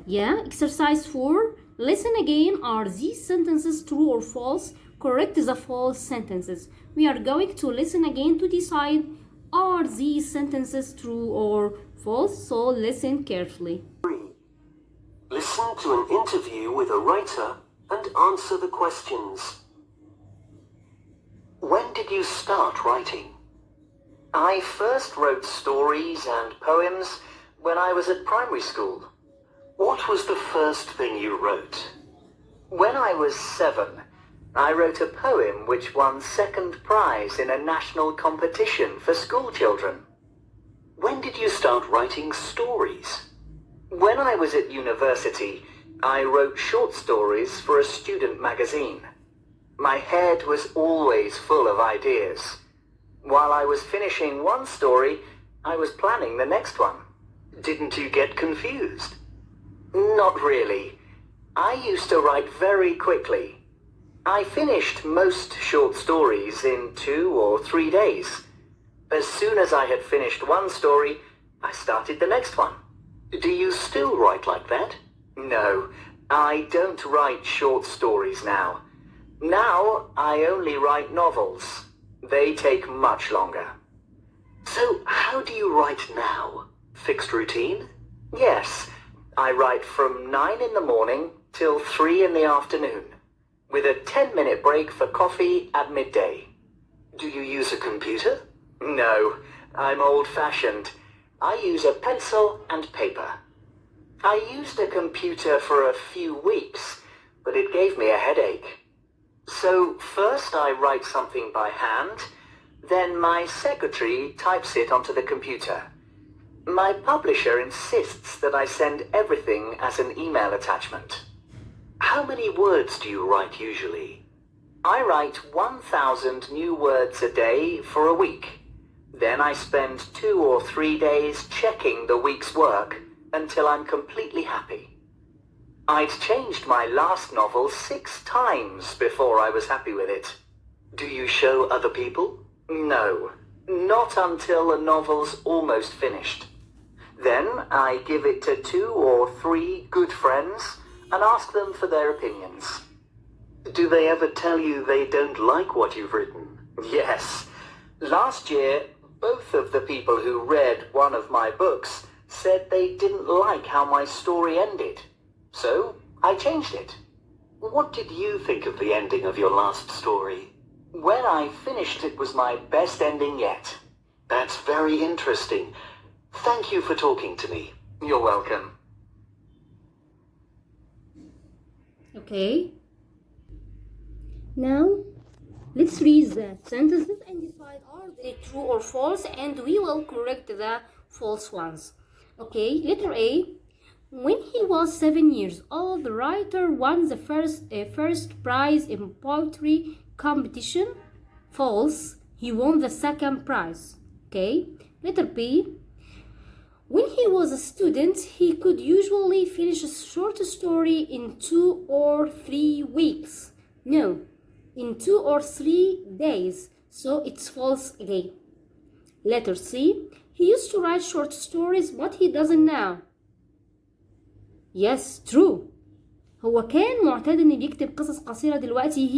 Yeah, exercise 4. Listen again. Are these sentences true or false? Correct the false sentences. We are going to listen again to decide are these sentences true or false. So listen carefully. 3. Listen to an interview with a writer and answer the questions. When did you start writing? I first wrote stories and poems when I was at primary school. What was the first thing you wrote? When I was 7, I wrote a poem which won second prize in a national competition for school children. When did you start writing stories? When I was at university, I wrote short stories for a student magazine. My head was always full of ideas. While I was finishing one story, I was planning the next one. Didn't you get confused? Not really. I used to write very quickly. I finished most short stories in 2 or 3 days. As soon as I had finished one story, I started the next one. Do you still write like that? No, I don't write short stories now. Now I only write novels. They take much longer. So how do you write now? Fixed routine? Yes, I write from 9 in the morning till 3 in the afternoon, with a 10-minute break for coffee at midday. Do you use a computer? No, I'm old-fashioned. I use a pencil and paper. I used a computer for a few weeks, but it gave me a headache. So first I write something by hand, then my secretary types it onto the computer. My publisher insists that I send everything as an email attachment. How many words do you write usually? I write 1,000 new words a day for a week. Then I spend 2 or 3 days checking the week's work until I'm completely happy. I'd changed my last novel 6 times before I was happy with it. Do you show other people? No, not until a novel's almost finished. Then I give it to 2 or 3 good friends and ask them for their opinions. Do they ever tell you they don't like what you've written? Yes. Last year, both of the people who read one of my books said they didn't like how my story ended. So I changed it. What did you think of the ending of your last story? When I finished, it was my best ending yet. That's very interesting. Thank you for talking to me. You're welcome. Okay. Now, let's read the sentences and decide are they true or false, and we will correct the false ones. Okay, letter A. When he was 7 years old, the writer won the first prize in poetry competition. False. He won the second prize. Okay. Letter B. When he was a student, he could usually finish a short story in 2 or 3 weeks. No, in 2 or 3 days. So it's false again. Letter C. He used to write short stories, but he doesn't now. Yes, true. هو كان معتاد إنه يكتب قصص قصيرة دلوقتي.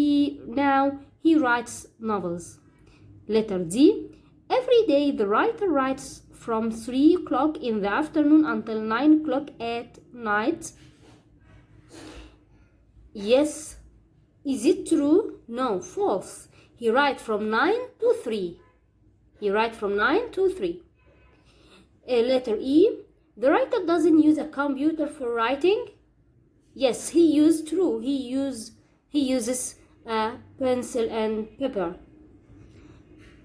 He writes novels. Letter D. Every day the writer writes from 3 o'clock in the afternoon until 9 o'clock at night. Yes. Is it true? No, false. He writes from 9 to 3. He writes from 9 to 3. Letter E. The writer doesn't use a computer for writing. Yes, he uses a pencil and paper.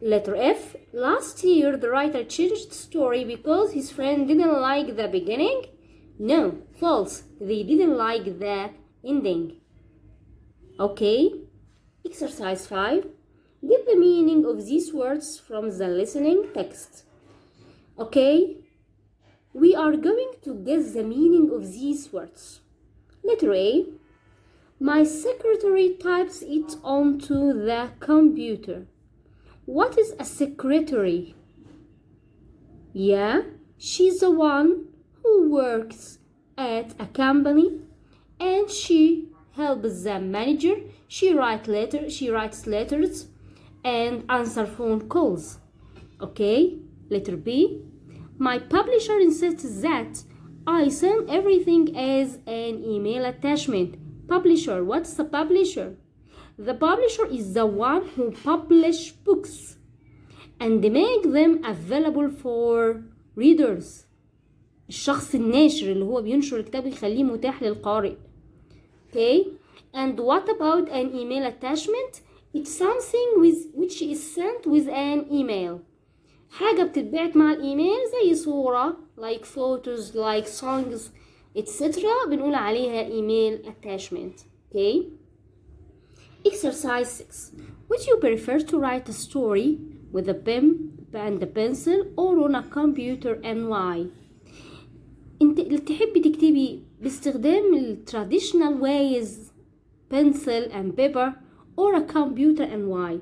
Letter F. Last year the writer changed the story because his friend didn't like the beginning. No, false. They didn't like the ending. Okay. Exercise 5. Get the meaning of these words from the listening text. Okay. We are going to guess the meaning of these words. Letter A. My secretary types it onto the computer. What is a secretary? Yeah, she's the one who works at a company and she helps the manager. She writes letters and answer phone calls. Okay, letter B. My publisher insists that I send everything as an email attachment. Publisher, what's a publisher? The publisher is the one who publish books and make them available for readers. الشخص الناشر اللي هو بينشر الكتاب ويخليه متاح للقارئ. Okay, and what about an email attachment? It's something which is sent with an email. حاجة بتتبعت مع الإيميل زي صورة like photos like songs etc. بنقول عليها email attachment. Okay. Exercise 6. Would you prefer to write a story with a pen and a pencil or on a computer and why? انت تحبي تكتبي باستخدام ال traditional ways pencil and paper or a computer and why?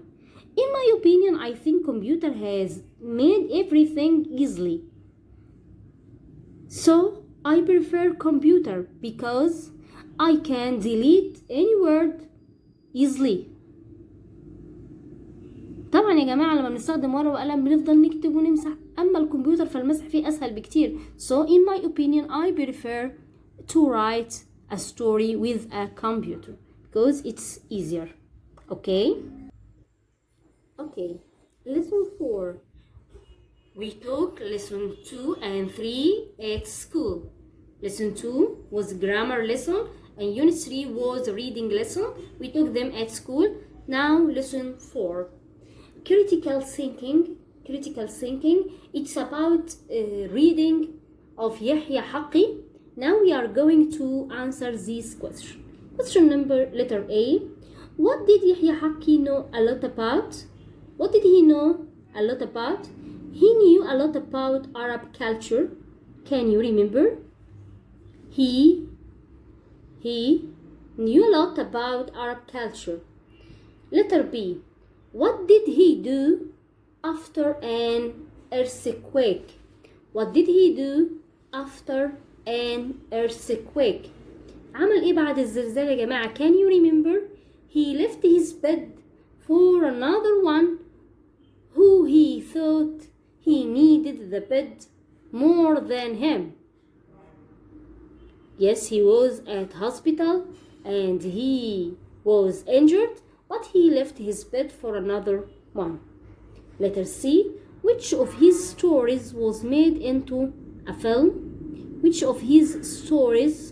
In my opinion, I think computer has made everything easily. So I prefer computer because I can delete any word easily. طبعا يا جماعة لما بنستخدم ورقة وقلم بنفضل نكتب ونمسح، أما الكمبيوتر فالمسح فيه أسهل بكتير. So in my opinion I prefer to write a story with a computer because it's easier. Okay? Okay, lesson 4. We took lesson 2 and 3 at school. Lesson 2 was grammar lesson and unit 3 was reading lesson. We took them at school. Now lesson 4. Critical thinking. It's about reading of Yahya Haqqi. Now we are going to answer this question. Question number letter A. What did Yahya Haqqi know a lot about? What did he know a lot about? He knew a lot about Arab culture. Can you remember? He knew a lot about Arab culture. Letter B. What did he do after an earthquake? What did he do after an earthquake? عمل ايه بعد الزلزال يا جماعة؟ Can you remember? He left his bed for another one who he thought he needed the bed more than him. Yes, he was at hospital and he was injured, but he left his bed for another one. Letter C. Which of his stories was made into a film? Which of his stories